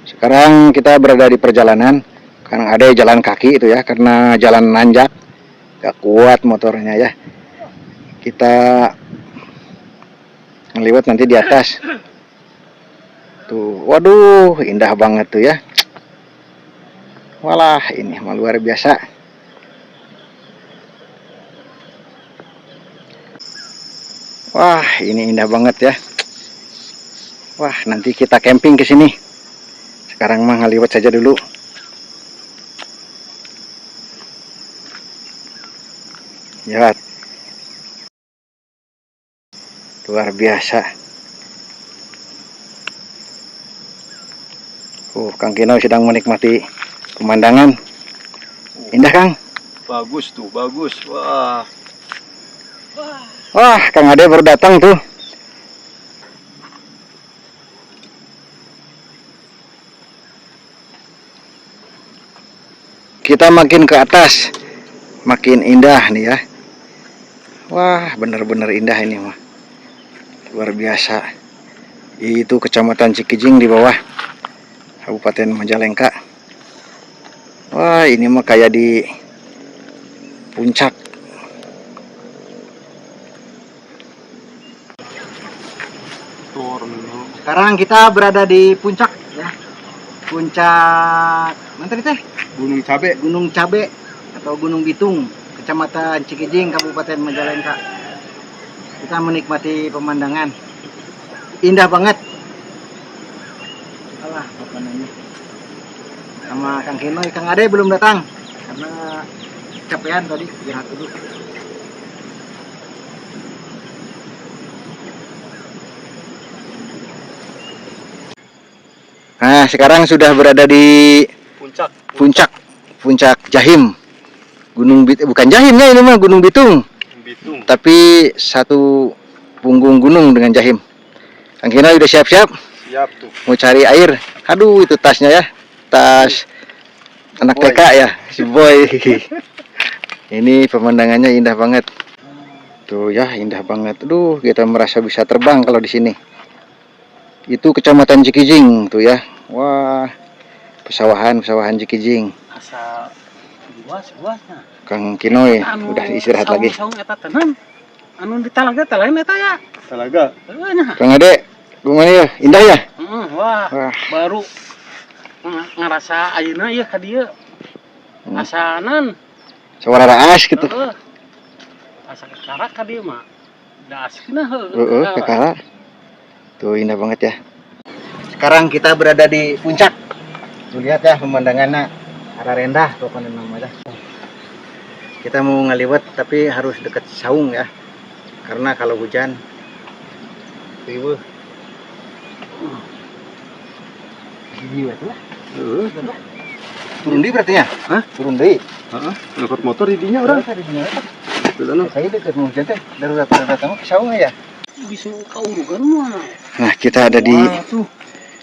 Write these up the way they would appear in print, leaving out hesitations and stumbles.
Sekarang kita berada di perjalanan, karena ada jalan kaki itu ya, karena jalan nanjak, gak kuat motornya ya. Kita ngeliwat nanti di atas. Tuh, waduh, indah banget tuh ya. Walah, ini mah luar biasa. Wah, ini indah banget ya. Wah, nanti kita camping ke sini. Sekarang mah ngeliwat saja dulu. Ya, luar biasa. Kang Kino sedang menikmati pemandangan. Indah, Kang. Bagus tuh, bagus. Wah. Wah, Kang Ade baru datang tuh. Kita makin ke atas, makin indah nih ya. Wah, benar-benar indah ini mah. Luar biasa. Itu Kecamatan Cikijing di bawah, Kabupaten Majalengka. Wah, ini mah kayak di puncak. Sekarang kita berada di puncak ya. Puncak mana teh? Gunung Cabe. Gunung Cabe atau Gunung Bitung, Kecamatan Cikijing, Kabupaten Majalengka. Kita menikmati pemandangan. Indah banget. Alah, apa namanya? Sama Kang Kino, Kang Ade belum datang karena kecapean tadi, istirahat dulu. Nah, sekarang sudah berada di puncak Jahim. Gunung bukan Jahim ya, ini mah Gunung Bitung. Tapi satu punggung gunung dengan Jahim. Kang Kino udah siap-siap? Siap tuh. Mau cari air. Aduh, itu tasnya ya. Tas anak TK ya, si Boy. Ini pemandangannya indah banget. Tuh ya, indah banget. Aduh, kita merasa bisa terbang kalau di sini. Itu Kecamatan Cikijing tuh ya. Wah, pesawahan Cikijing. Asa luas-luasnya. Kang Kinoy udah istirahat lagi. Saung eta tenan. Anu di talaga lain eta ya. Talaga. Kang Ade, gimana ya? Indah ya? Wah, baru ngerasa ayeuna ieu ka dieu. Asanan Suara raas gitu. Asa kekara ka dieu mah. Da askeuna Heeh, kekara. Tuh indah banget ya. Sekarang kita berada di puncak. Tuh lihat ya pemandangannya. Ada rendah pokoknya namanya. Kita mau ngaliwat tapi harus dekat saung ya. Karena kalau hujan riweuh. Gini lah. Turun deui berarti ya? Hah? Turun deui. Heeh, ngangkut motor di dinya urang. Saya dekat mau hujan teh. Darurat mah ke saung ya. bisa kaurugan mah. Nah, kita ada di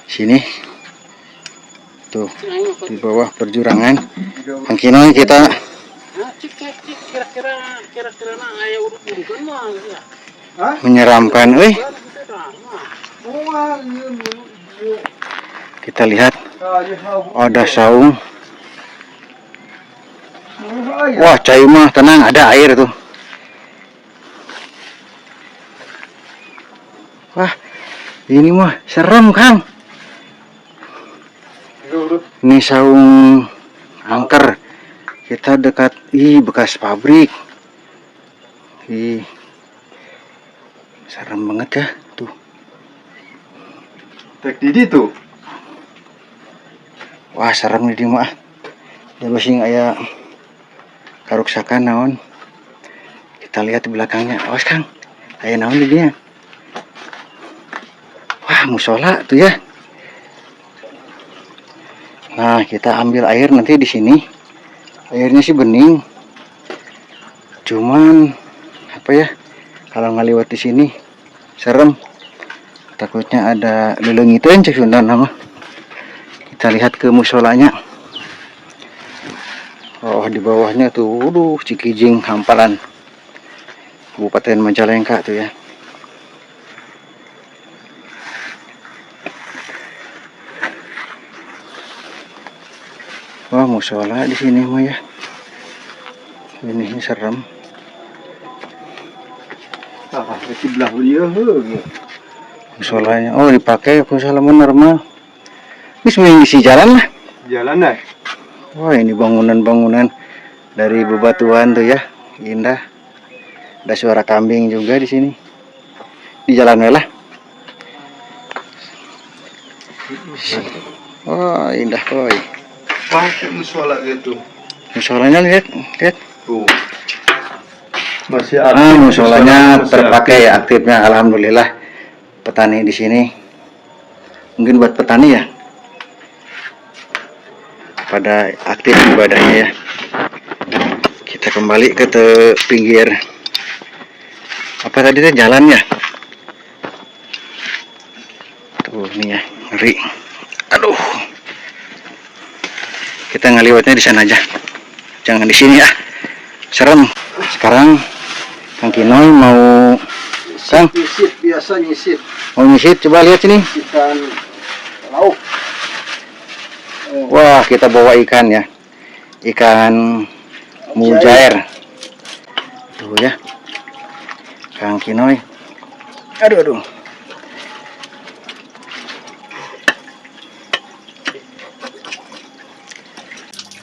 sini. Tuh, di bawah perjurangan. Kang Kino kita kira-kira aya urugan mah ya. menyeramkan, Kita lihat ada saung. Wah, cai mah tenang, ada air tuh. Wah, ini mah serem, Kang. Ini saung angker. Kita dekat bekas pabrik. Serem banget ya, tuh. Tek Didi tuh. Wah, serem nih mah. Ya basing aya karuksakan naon. Kita lihat di belakangnya. Awas, Kang. Aya naon di dia. Wah, musola tuh ya. Nah, kita ambil air nanti di sini. Airnya sih bening. Cuman apa ya? Kalau ngaliwat di sini serem. Takutnya ada lelengitan cek Sunda nama. Kita lihat ke musolanya. Oh, di bawahnya tuh, Cikijing hamparan. Kabupaten Majalengka tuh ya. Wah, musola di sini mah ya. Ini serem. Ah, sebelah dia. Musolanya. Oh, dipakai musola normal. Ini semuanya isi jalan lah. Jalan dah. Wah, ini bangunan-bangunan dari bebatuan tuh ya. Indah. Ada suara kambing juga di sini. Di jalan lah. Wah, indah boy. Pakai musola gitu. Musolanya lihat, lihat. Tuh. Masih Musolanya masih terpakai ya, aktifnya. Alhamdulillah. Petani di sini. Mungkin buat petani ya. Pada aktif ibadahnya ya. Kita kembali ke pinggir apa tadi tuh jalan ya. Tuh ini ya, ngeri. Aduh. Kita ngeliwatnya di sana aja. Jangan di sini ya. Serem. Sekarang Kang Kinoy mau nyisit, biasa nyisit. mau nyisit, coba lihat sini. Ikan lauk. Wah, kita bawa ikan ya. Ikan mujair. Tuh ya. Kang Kinoy. Aduh, aduh.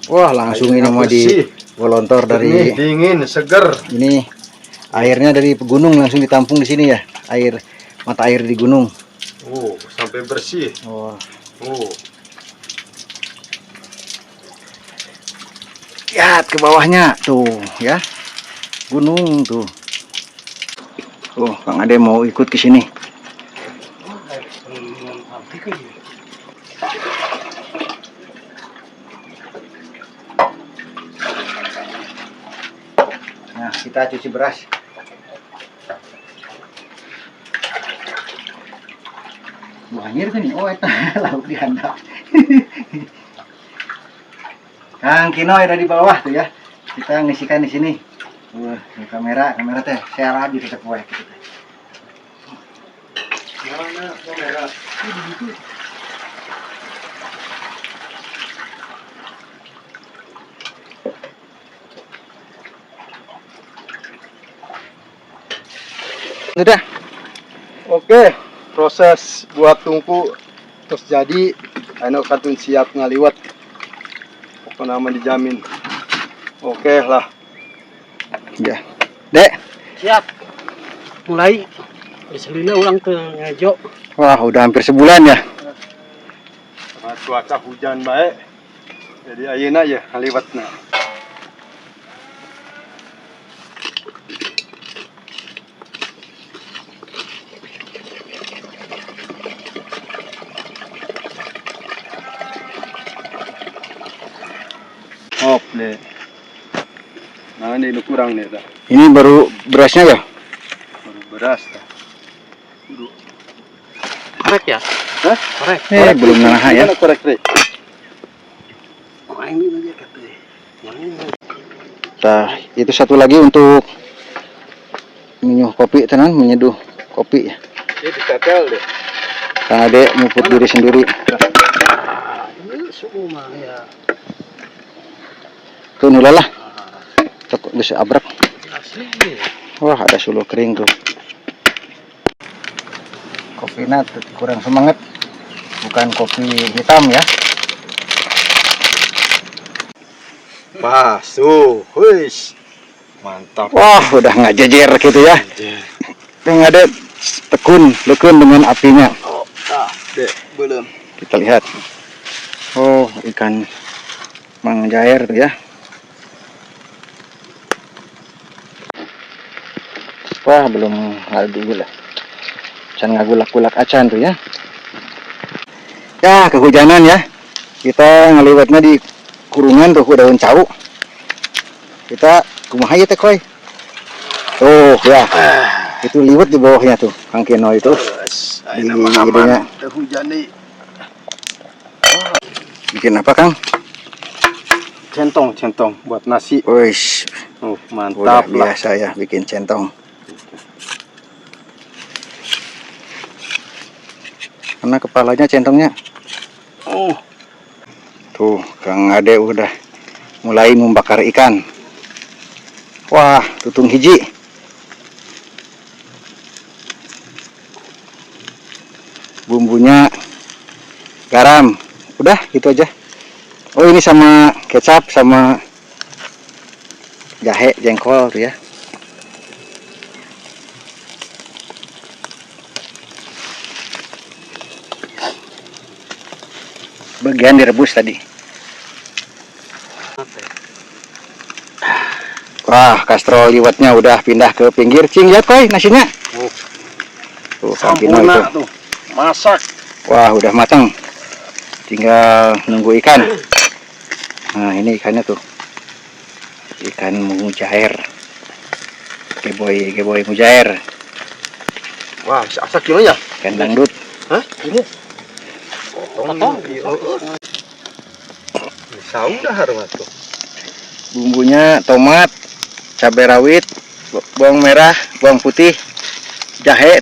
Wah, langsung ini mau digolontor dari dingin, seger. ini airnya dari gunung langsung ditampung di sini ya. Air mata air di gunung. Oh, sampai bersih. Wah. Oh. Lihat ke bawahnya tuh ya. Gunung tuh. Oh, Kang Ade mau ikut ke sini. Nah, kita cuci beras. Banjir kan nih, oh itu lauk dihandap. Kang Kinoy ada di bawah tuh ya. Kita ngisikan di sini. Wah, ini kamera teh saya di tetap wae gitu. Mana kamera? Udah. Oke, proses buat tungku terus jadi. Ayo katun siap ngaliwat. Apa nama dijamin. Oke lah. Ya. Dek. Siap. Mulai. Selina ulang ke ngejo. Wah, udah hampir sebulan ya. Cuaca hujan baik. Jadi ayeuna ya ngaliwatna. Hop deh. Nah, ini kurang nih dah. Ini baru berasnya ya? Baru beras dah. Korek ya? Hah? Korek. Belum naha ya. Gimana korek, Rek? Ini aja katanya. Nah, itu satu lagi untuk minum kopi tenan, menyeduh kopi ya. Ini ditetel deh. Kang Ade muput diri sendiri. Ini suku mah ya. Tuh nulalah. Tok geus abrak. Asli. Wah, ada suluh kering tuh. Kopinya kurang semangat. Bukan kopi hitam ya. Pas, huish. Mantap. Wah, udah nggak jejer gitu ya. Kang Ade tekun dengan apinya. Oh, deh, belum. Kita lihat. Oh, ikan mangjair tuh ya. Wah, belum dulu lah. Can ngagulak-gulak acan tuh ya. Ya, kehujanan ya. Kita ngeliwatnya di kurungan tuh daun cau. Kita kumaha ya teh koy. Oh, ya. Itu liwat di bawahnya tuh, Kang Kino itu. Di hidungnya. Hujan nih. Bikin apa, Kang? Centong buat nasi. Wih, Oh, udah mantap lah. biasa ya bikin centong. Karena kepalanya centongnya. Oh, Tuh, Kang Ade udah mulai membakar ikan. Wah, tutung hiji. Bumbunya garam. Udah, gitu aja. Oh, ini sama kecap sama jahe, jengkol tuh ya. Bagian direbus tadi. Wah, kastrol liwatnya udah pindah ke pinggir. Cing, lihat koi nasinya. Tuh, Kang Kino itu. Sempurna tuh. Masak. Wah, udah matang. Tinggal nunggu ikan. Nah, ini ikannya tuh. Ikan mujair. Geboy mujair. Wah, asak gimana ya? Ikan dangdut. Hah? Ini? Saudah harus tuh. Bumbunya tomat, cabai rawit, bawang merah, bawang putih, jahe,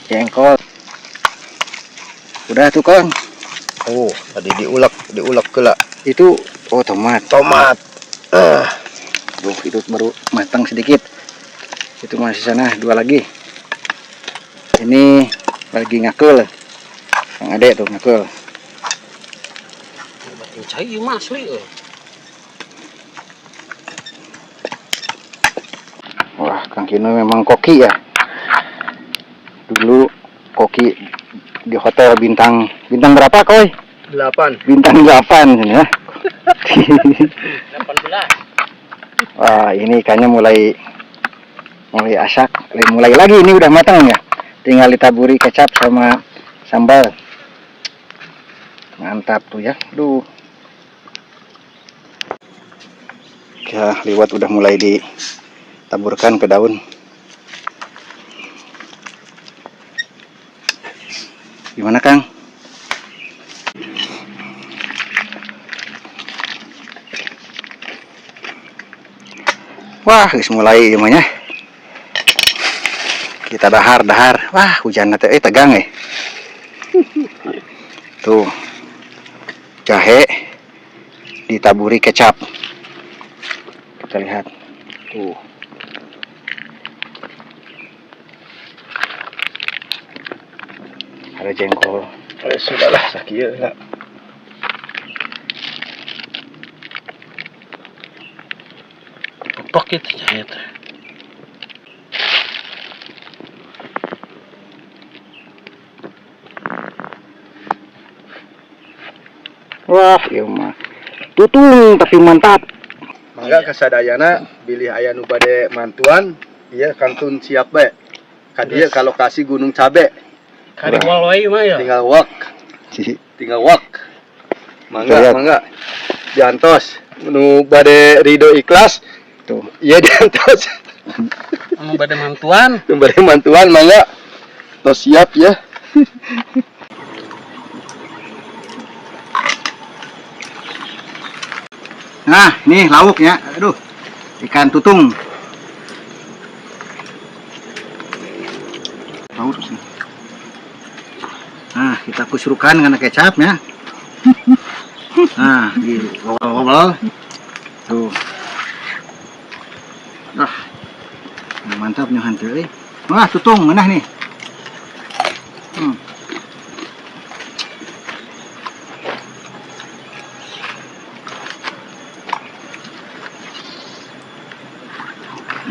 jengkol. Udah tuh Kang. Oh, tadi diulek kela. Itu tomat. Tomat. Tuh, itu baru matang sedikit. Itu masih sana 2 lagi. Ini lagi ngakel. Kang Ade tuh ngakel. Cai mah asli. Wah, Kang Kino memang koki ya. Dulu koki di hotel bintang berapa koi? 8. Bintang 8 ya. 18. Wah, ini ikannya mulai asak, mulai lagi ini udah matang ya. Tinggal ditaburi kecap sama sambal. Mantap tuh ya. Duh. Ya, liwat udah mulai ditaburkan ke daun. Gimana Kang? Wah, geus mulai gimana? Kita dahar. Wah, hujan teh tegang . Tuh. Jahe ditaburi kecap. Kita lihat. Tuh. Ada jengkol. Sudahlah, sakieu lah. Pok itu jahe teh. Wah, ieu mah tutung tapi mantap. Mangga kasadayana bilih aya nu bade mantuan, ieu kantun siap bae. Ka dieu ka lokasi Gunung Cabe. Kariwal wae mah ya. Tinggal wak. Mangga. Diantos. Nu bade ridho ikhlas Tuh. ieu diantos. Anu bade mantuan. Nu bade mantuan mangga. Tos siap ya. Nah, nih lauknya. Aduh. Ikan tutung. Lauk sih. Nah, kita kusrukan dengan kecap ya. Nah, di gobol-gobol. Tuh. Ah. Mantap nih hantu euy. Wah, tutung ngeunah nih.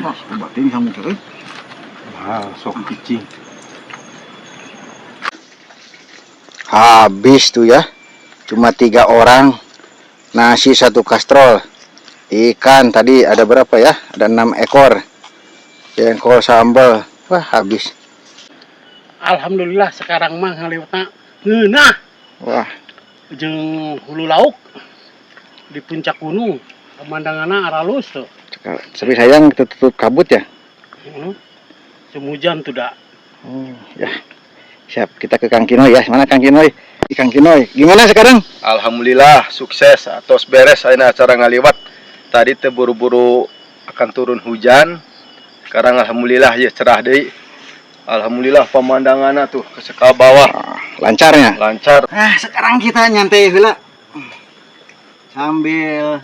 Wah, batin kamu euy. Ah, sok cicing. Habis tuh ya. Cuma 3 orang. Nasi 1 kastrol. Ikan tadi ada berapa ya? Ada 6 ekor. Jengkol sambal. Wah, habis. Alhamdulillah sekarang mah ngaliwatna ngeunah. Wah, Jeung hulu lauk di puncak gunung. Pemandanganna aralus tuh. tapi sayang tutup kabut ya. Semujan tuh dah. Oh, ya. Siap, kita ke Kang Kinoy ya. Mana Kang Kinoy? Kang Kinoy, gimana sekarang? Alhamdulillah sukses atos beres ayeuna acara ngaliwat. Tadi teh buru-buru akan turun hujan. Sekarang alhamdulillah ya cerah deui. Alhamdulillah pemandanganna tuh ke sekal bawah. lancarnya. Lancar. Nah, sekarang kita nyantai heula. Sambil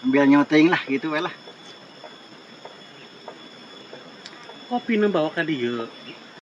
nyoteng lah gitu we lah. Kopi bawa ka dieu.